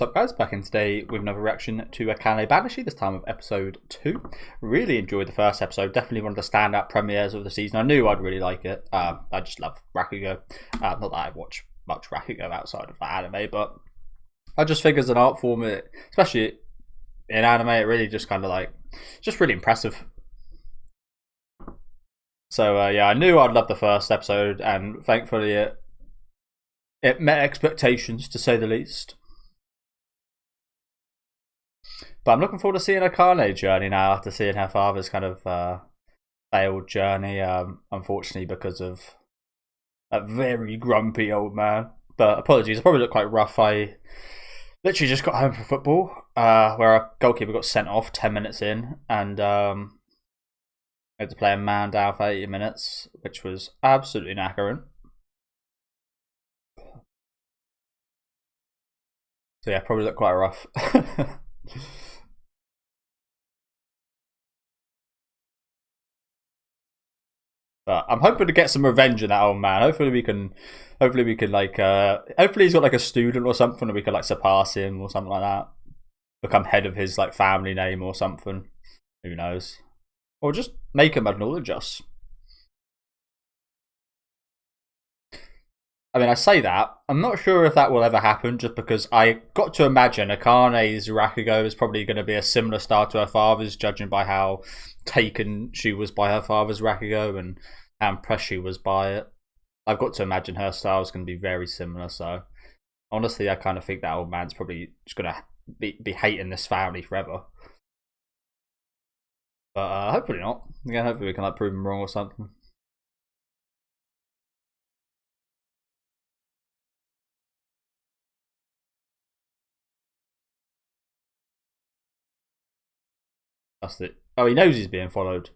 What's up guys, back in today with another reaction to Akane-Banashi, this time of episode 2. Really enjoyed the first episode, definitely one of the standout premieres of the season. I knew I'd really like it. I just love Rakugo. Not that I watch much Rakugo outside of that anime, but I just think as an art form, especially in anime, it really just kind of like, just really impressive. So yeah, I knew I'd love the first episode, and thankfully it met expectations to say the least. But I'm looking forward to seeing Akane's journey now after seeing her father's kind of failed journey, unfortunately because of a very grumpy old man. But apologies, I probably look quite rough. I literally just got home from football, where our goalkeeper got sent off 10 minutes in, and had to play a man down for 80 minutes, which was absolutely knackering. So yeah, probably look quite rough. But I'm hoping to get some revenge on that old man. Hopefully we can like hopefully he's got like a student or something, and we can like surpass him or something like that. Become head of his like family name or something. Who knows? Or just make him acknowledge us. I mean, I say that. I'm not sure if that will ever happen, just because I got to imagine Akane's Rakugo is probably going to be a similar style to her father's, judging by how taken she was by her father's Rakugo and how impressed she was by it. I've got to imagine her style is going to be very similar, so honestly, I kind of think that old man's probably just going to be hating this family forever. But hopefully not. Again, hopefully we can like prove him wrong or something. That's it. Oh, he knows he's being followed.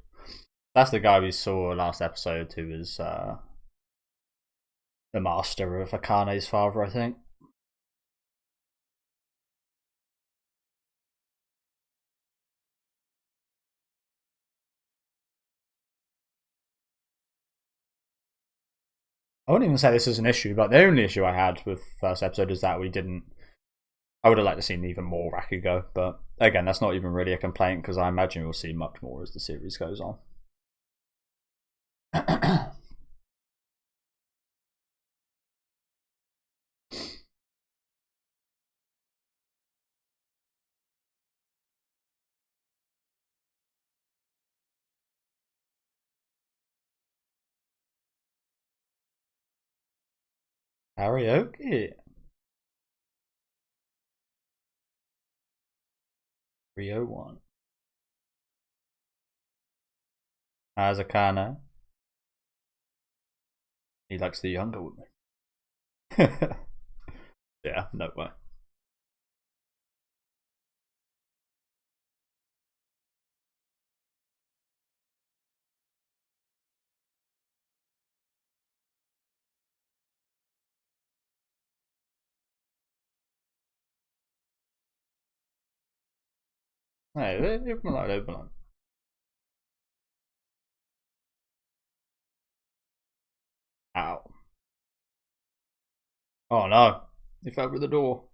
That's the guy we saw last episode who was the master of Akane's father, I think. I wouldn't even say this is an issue, but the only issue I had with the first episode is that we didn't. I would have liked to see even more Rakugo, but again, that's not even really a complaint because I imagine we'll see much more as the series goes on. Karaoke. 301. As Akane. He likes the younger woman. Yeah, no way. Hey, leave him alone, leave him alone. Ow. Oh no. He fell through the door.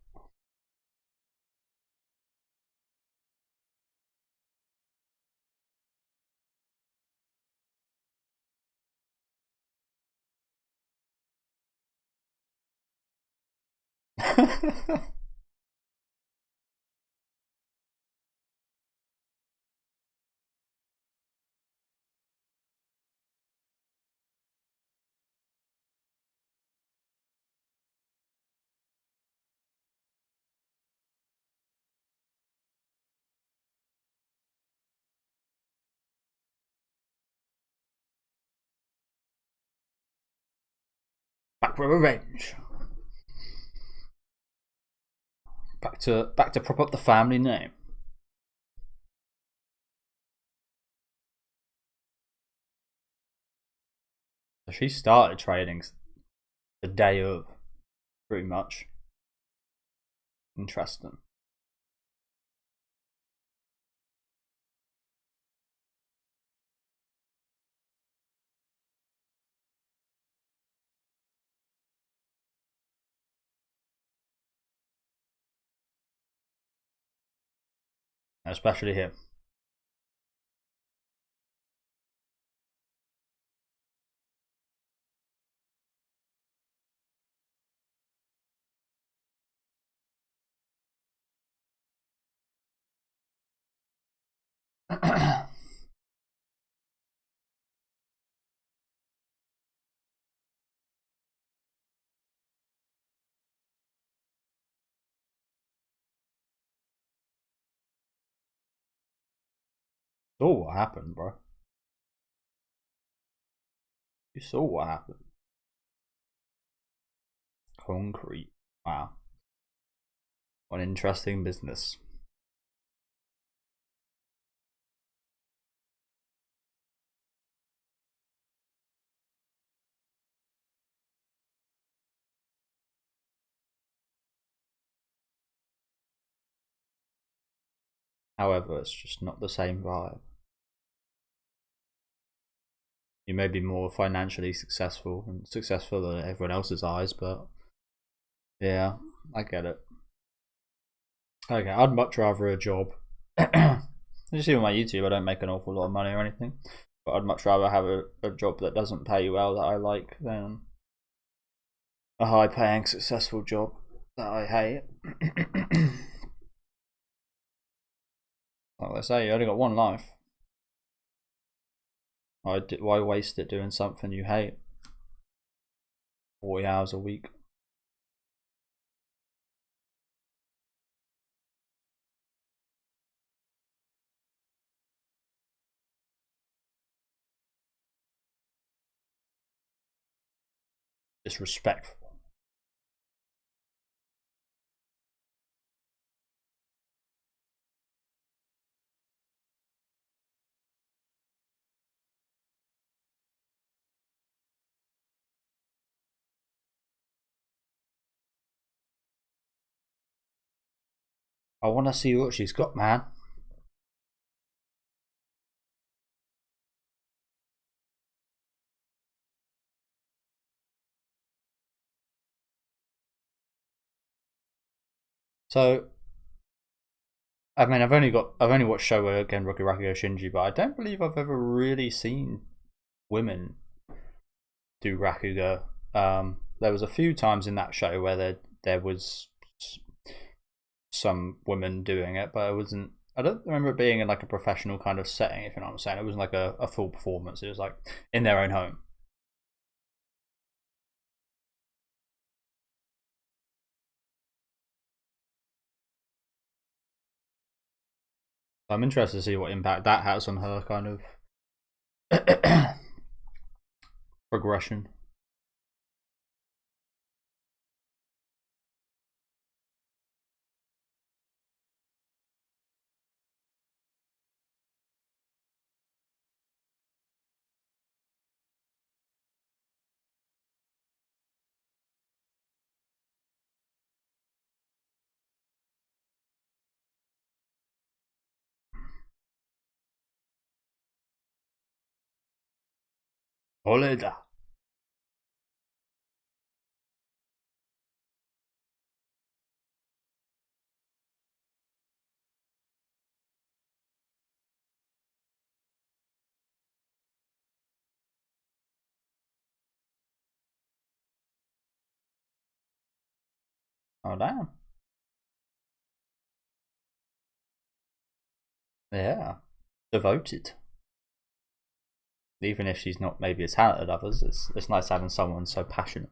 Back for revenge. Back to prop up the family name. So she started training the day of, pretty much. Interesting. especially him. Oh, what happened, bro? You saw what happened. Concrete. Wow. What an interesting business. However, it's just not the same vibe. You may be more financially successful and successful than everyone else's eyes, but yeah, I get it. Okay, I'd much rather a job. You see on my YouTube, I don't make an awful lot of money or anything, but I'd much rather have a job that doesn't pay well that I like than a high-paying, successful job that I hate. Like they say, you only got one life. Why waste it doing something you hate? 40 hours a week. Disrespectful. I want to see what she's got, man. So, I mean, I've only watched Showa again, Rokuraku Shinji, but I don't believe I've ever really seen women do Rakugo. There was a few times in that show where there was some women doing it, but it wasn't. I don't remember it being in like a professional kind of setting. If you know what I'm saying, it wasn't like a full performance. It was like in their own home. I'm interested to see what impact that has on her kind of progression. Oleda. Oh damn. Yeah. Devoted. Even if she's not maybe as talented as others, it's nice having someone so passionate.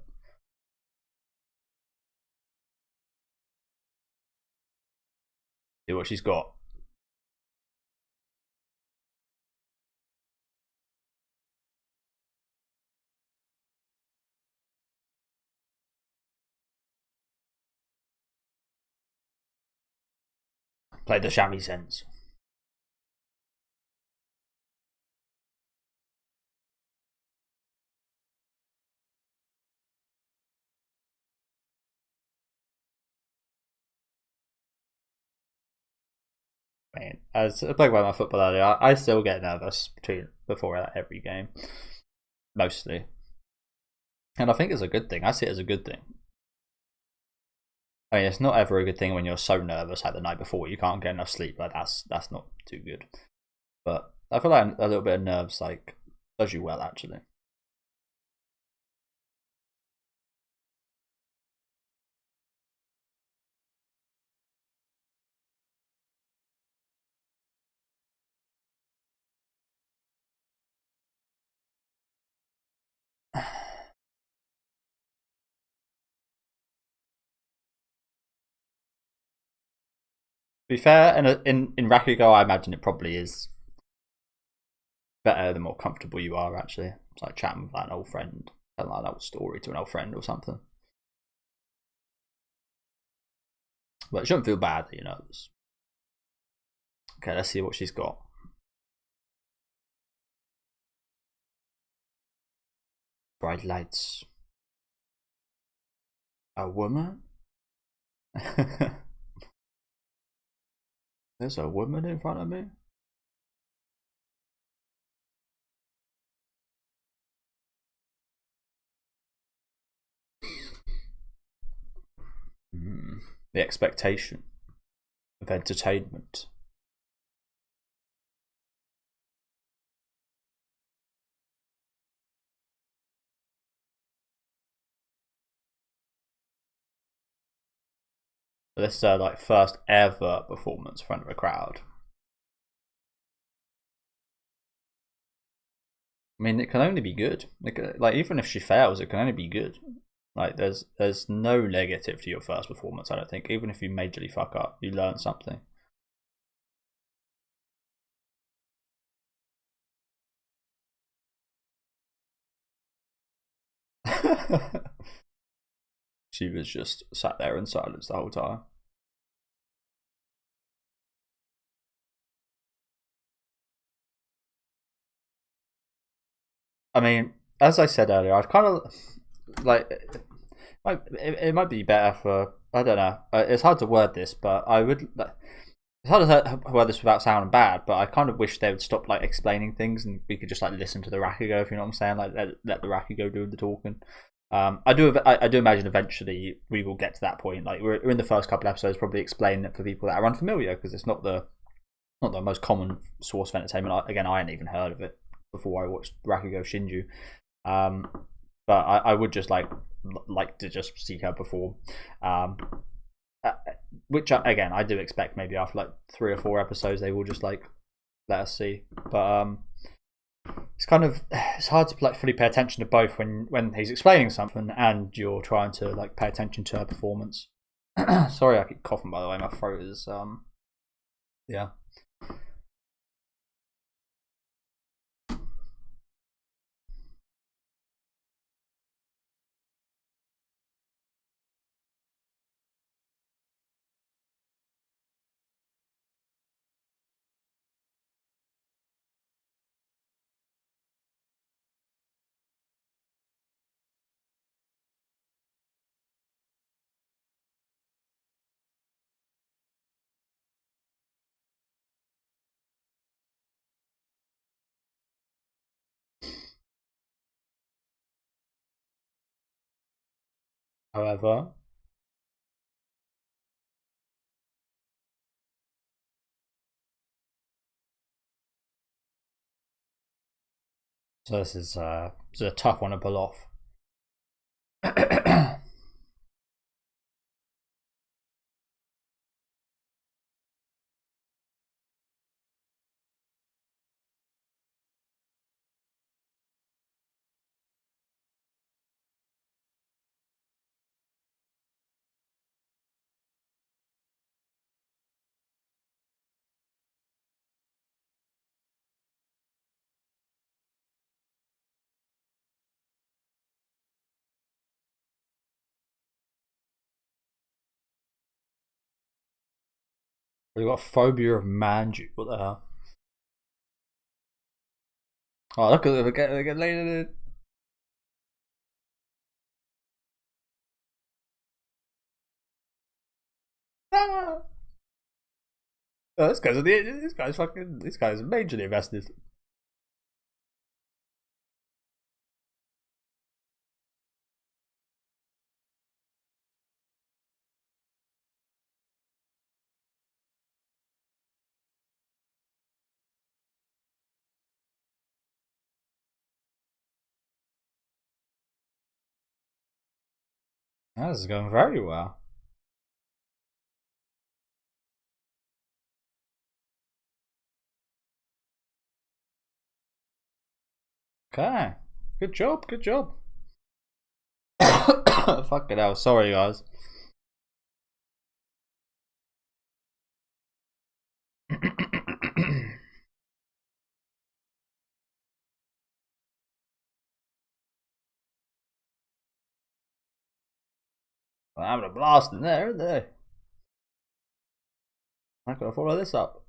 See what she's got. Play the shamisen. Man, as I play by my football earlier, I still get nervous before every game, mostly, and I think it's a good thing. I see it as a good thing. I mean, it's not ever a good thing when you're so nervous like the night before you can't get enough sleep. Like that's not too good. But I feel like a little bit of nerves like does you well actually. To be fair, in Rakugo, I imagine it probably is better the more comfortable you are. Actually, it's like chatting with like, an old friend, telling like an old story to an old friend or something. But it shouldn't feel bad that you're nervous. Okay, let's see what she's got. Bright lights. A woman? There's a woman in front of me? The expectation of entertainment. This is her like first ever performance in front of a crowd. I mean, it can only be good. Like even if she fails, it can only be good. Like there's no negative to your first performance. I don't think. Even if you majorly fuck up, you learn something. She was just sat there in silence the whole time. I mean, as I said earlier, I'd kind of like it might be better for I don't know. It's hard to word this, but I would. It's hard to word this without sounding bad, but I kind of wish they would stop like explaining things and we could just like listen to the Rakugo, if you know what I'm saying. Like let the Rakugo do the talking. I do imagine eventually we will get to that point. Like we're in the first couple episodes, probably explain it for people that are unfamiliar because it's not the most common source of entertainment. Again, I hadn't even heard of it before I watched Rakugo Shinju. Um, but I would just like to just see her perform. Uh, which again I do expect maybe after like 3 or 4 episodes they will just like let us see. But it's kind of it's hard to like fully pay attention to both when he's explaining something and you're trying to like pay attention to her performance. Sorry, I keep coughing by the way. My throat is yeah. However, so this is a tough one to pull off. We got a phobia of manju. What the hell? Oh, look at it. Get later. Ah! Oh, this guy's majorly invested. This is going very well. Okay. Good job, good job. Fucking hell, sorry guys. I'm having a blast in there, isn't they? I'm gonna follow this up.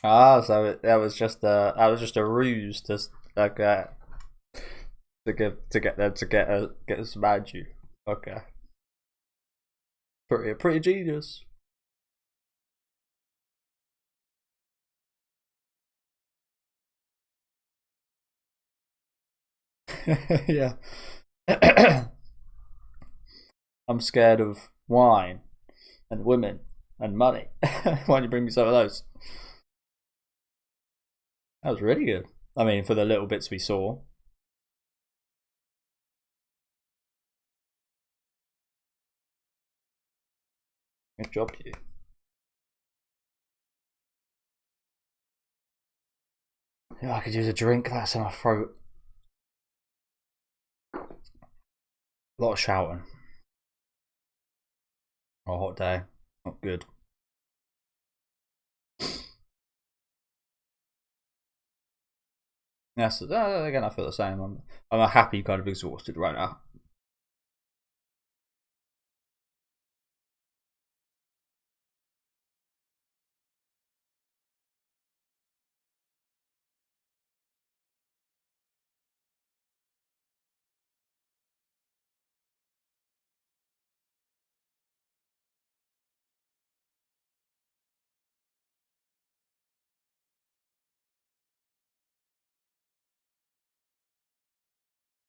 Ah, so that was just a ruse to like to get them to get us mad you. Okay, pretty genius. Yeah. I'm scared of wine and women and money. Why don't you bring me some of those? That was really good. I mean, for the little bits we saw. Good job, you. Yeah, I could use a drink. That's in my throat. A lot of shouting. On a hot day. Not good. Yes, again, I feel the same. I'm a happy kind of exhausted right now.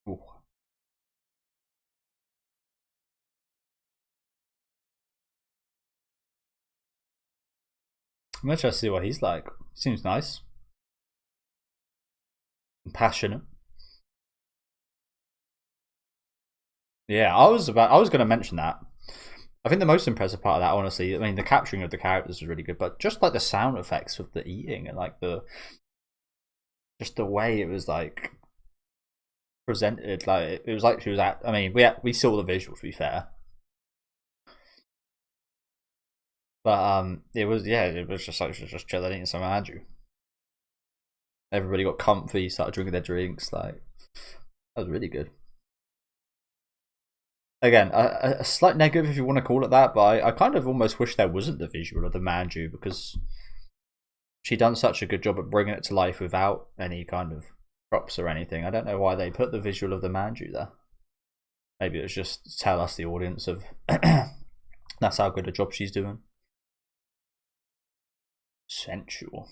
Ooh. I'm gonna try to see what he's like. Seems nice. And passionate. Yeah, I was gonna mention that. I think the most impressive part of that, honestly, I mean, the capturing of the characters was really good, but just like the sound effects of the eating and like the just the way it was like presented, like it was like she was at. I mean, we saw the visuals, to be fair, but it was it was just like she was just chilling eating some andrew. Everybody got comfy, started drinking their drinks. Like that was really good. Again, a slight negative if you want to call it that, but I kind of almost wish there wasn't the visual of the manju because she done such a good job at bringing it to life without any kind of props or anything. I don't know why they put the visual of the manju there. Maybe it was just to tell us, the audience, of that's how good a job she's doing. Sensual.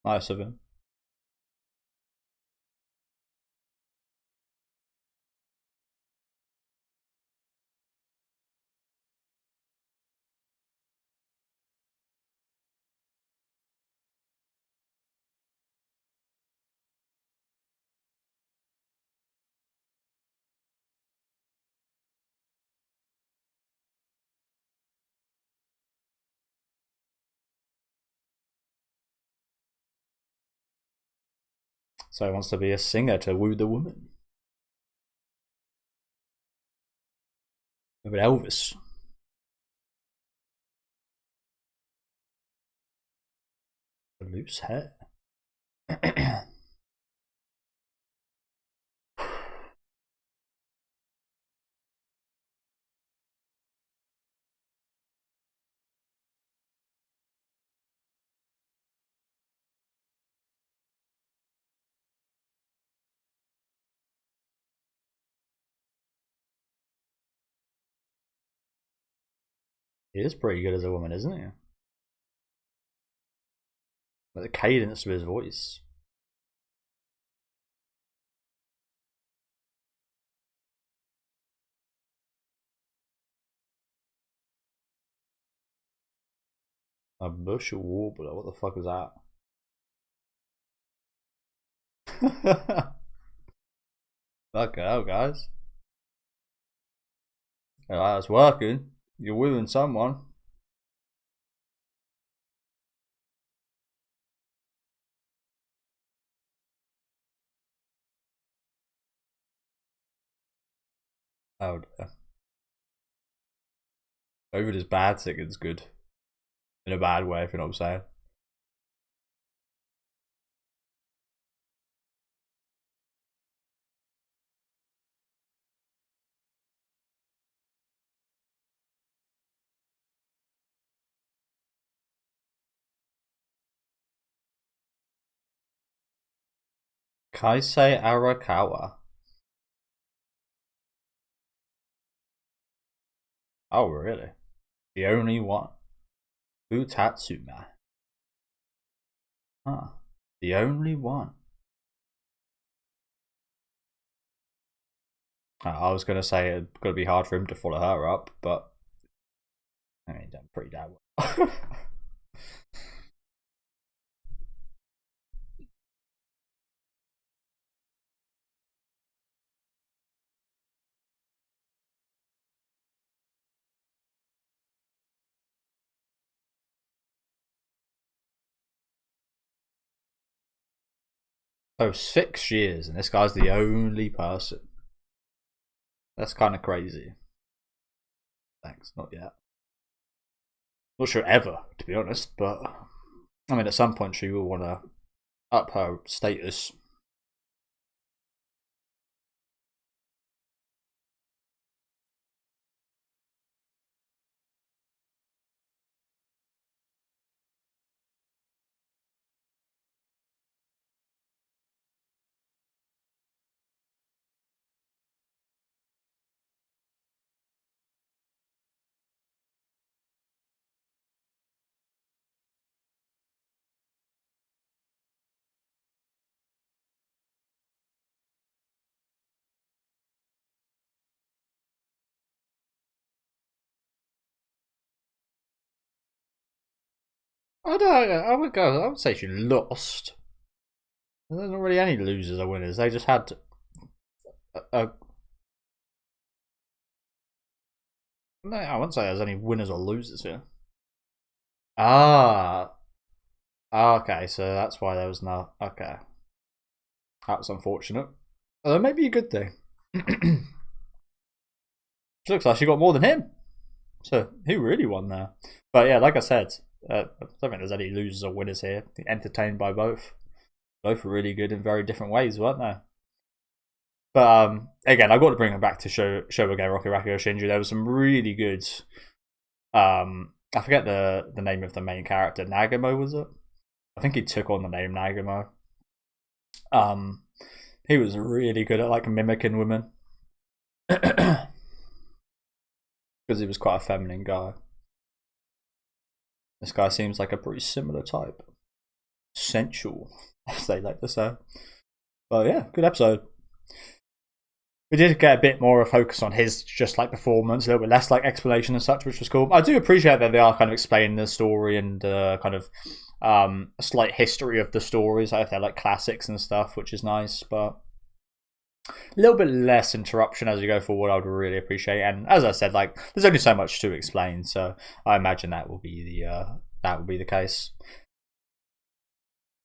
Nice of him. So he wants to be a singer to woo the woman. With Elvis. The loose hair. He is pretty good as a woman, isn't he? But the cadence of his voice. A bushel warbler. What the fuck is that? Fucking hell, guys. That's working. You're wooing someone. Oh dear. Over this bad singing's good. In a bad way, if you know what I'm saying. Kaisei Arakawa. Oh, really? The only one. Utatsuma. Huh. The only one. I was going to say it's going to be hard for him to follow her up, but I mean, done pretty damn well. Oh, 6 years, and this guy's the only person. That's kind of crazy. Thanks, not yet. Not sure ever, to be honest, but I mean, at some point she will want to up her status. I would say she lost. There's not really any losers or winners. They just had no, I wouldn't say there's any winners or losers here. Ah, okay, so that's why there was no. Okay, that was unfortunate. That may be a good thing. She looks like she got more than him. So who really won there? But yeah, like I said, I don't think there's any losers or winners here. Entertained by both. Both were really good in very different ways, weren't they? But again, I've got to bring it back to Shobugei Rocky Rakugo Shinju. There was some really good. I forget the name of the main character. Nagamo, was it? I think he took on the name Nagamo. He was really good at like mimicking women because he was quite a feminine guy. This guy seems like a pretty similar type. Sensual, as they like to say. But yeah, good episode. We did get a bit more of a focus on his just like performance, a little bit less like explanation and such, which was cool. I do appreciate that they are kind of explaining the story and kind of a slight history of the stories. If they're like classics and stuff, which is nice, but a little bit less interruption as we go forward. I would really appreciate. And as I said, like there's only so much to explain, so I imagine that will be the case.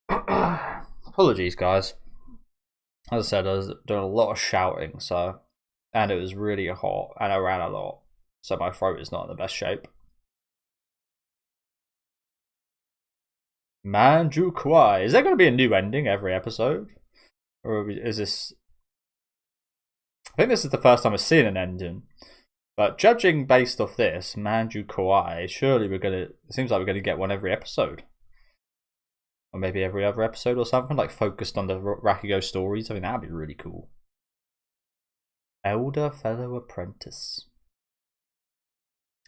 Apologies, guys. As I said, I was doing a lot of shouting, and it was really hot, and I ran a lot, so my throat is not in the best shape. Manju Kwai. Is there going to be a new ending every episode? Or is this... I think this is the first time I've seen an ending. But judging based off this, Manju Kwai, surely it seems like we're going to get one every episode. Or maybe every other episode or something, like focused on the Rakugo stories. I mean, that'd be really cool. Elder Fellow Apprentice.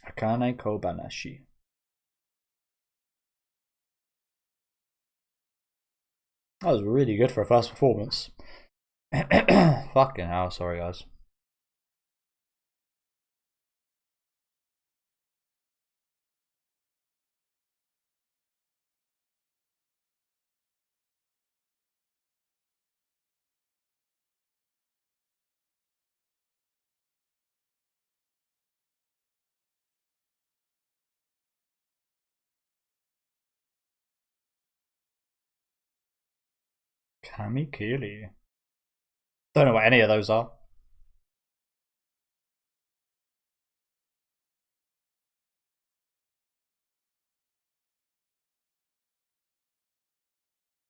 Akane-Banashi. That was really good for a first performance. Fucking hell, sorry guys. Kamikili. Don't know what any of those are.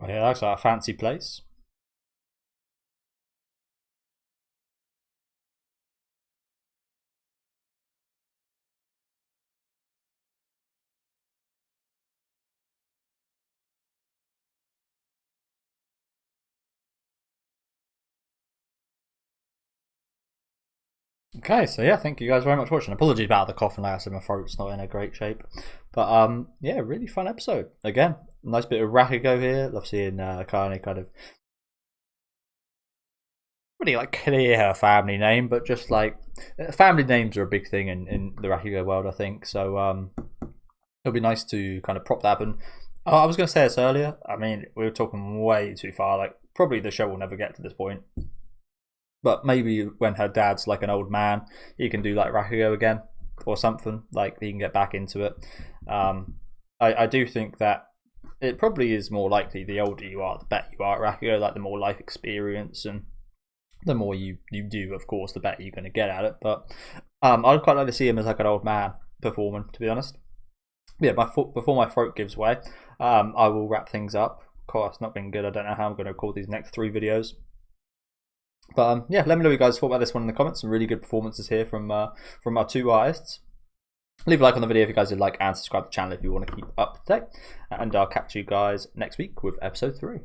Oh, yeah, that's like a fancy place. Okay, so yeah, thank you guys very much for watching. Apologies about the cough and like I said, my throat's not in a great shape. But yeah, really fun episode. Again, nice bit of Rakugo here. Love seeing Akane kind of really like clear her family name, but just like family names are a big thing in the Rakugo world, I think. So it'll be nice to kind of prop that up. And I was going to say this earlier. I mean, we were talking way too far. Like probably the show will never get to this point. But maybe when her dad's like an old man, he can do like Rakugo again or something. Like he can get back into it. I do think that it probably is more likely the older you are, the better you are at Rakugo. Like the more life experience and the more you do, of course, the better you're going to get at it. But I'd quite like to see him as like an old man performing, to be honest. Yeah, before my throat gives way, I will wrap things up. Of course, it's not been good. I don't know how I'm going to record these next 3 videos. But yeah, let me know what you guys thought about this one in the comments. Some really good performances here from our 2 artists. Leave a like on the video if you guys did like, and subscribe to the channel if you want to keep up to date. And I'll catch you guys next week with episode 3.